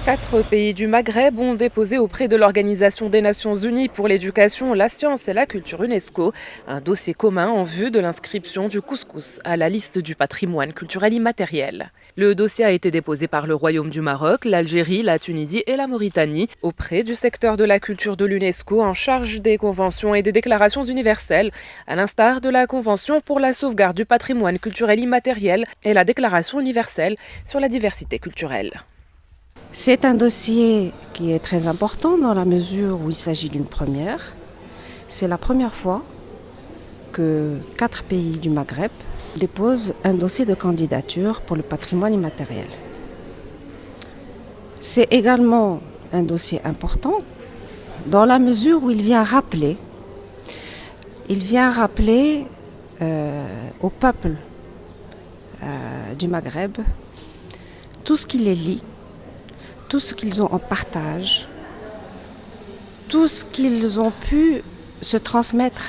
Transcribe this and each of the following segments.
4 pays du Maghreb ont déposé auprès de l'Organisation des Nations Unies pour l'éducation, la science et la culture UNESCO un dossier commun en vue de l'inscription du couscous à la liste du patrimoine culturel immatériel. Le dossier a été déposé par le Royaume du Maroc, l'Algérie, la Tunisie et la Mauritanie auprès du secteur de la culture de l'UNESCO en charge des conventions et des déclarations universelles, à l'instar de la Convention pour la sauvegarde du patrimoine culturel immatériel et la Déclaration universelle sur la diversité culturelle. C'est un dossier qui est très important dans la mesure où il s'agit d'une première. C'est la première fois que 4 pays du Maghreb déposent un dossier de candidature pour le patrimoine immatériel. C'est également un dossier important dans la mesure où il vient rappeler au peuple du Maghreb tout ce qui les lie, tout ce qu'ils ont en partage, tout ce qu'ils ont pu se transmettre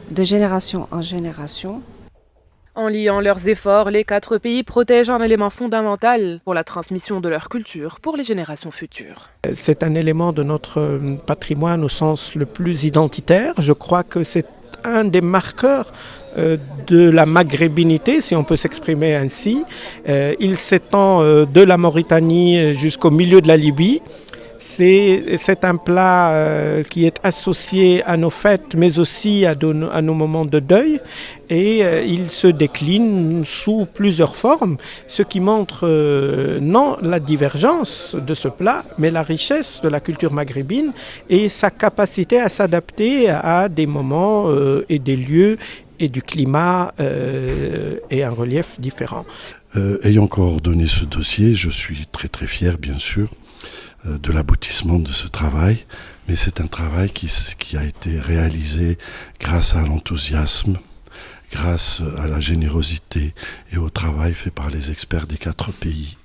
de génération en génération. En liant leurs efforts, les 4 pays protègent un élément fondamental pour la transmission de leur culture pour les générations futures. C'est un élément de notre patrimoine au sens le plus identitaire. Je crois que c'est un des marqueurs de la maghrébinité, si on peut s'exprimer ainsi. Il s'étend de la Mauritanie jusqu'au milieu de la Libye. C'est un plat qui est associé à nos fêtes, mais aussi à nos moments de deuil. Et il se décline sous plusieurs formes, ce qui montre non la divergence de ce plat, mais la richesse de la culture maghrébine et sa capacité à s'adapter à des moments et des lieux et du climat et un relief différent. Ayant coordonné ce dossier, je suis très très fier bien sûr de l'aboutissement de ce travail, mais c'est un travail qui a été réalisé grâce à l'enthousiasme, grâce à la générosité et au travail fait par les experts des 4 pays.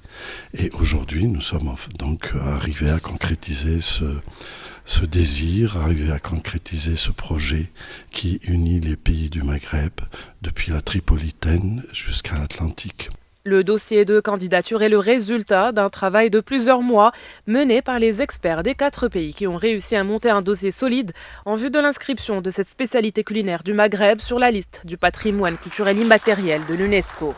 Et aujourd'hui, nous sommes donc arrivés à concrétiser ce désir, arrivés à concrétiser ce projet qui unit les pays du Maghreb depuis la Tripolitaine jusqu'à l'Atlantique. Le dossier de candidature est le résultat d'un travail de plusieurs mois mené par les experts des 4 pays qui ont réussi à monter un dossier solide en vue de l'inscription de cette spécialité culinaire du Maghreb sur la liste du patrimoine culturel immatériel de l'UNESCO.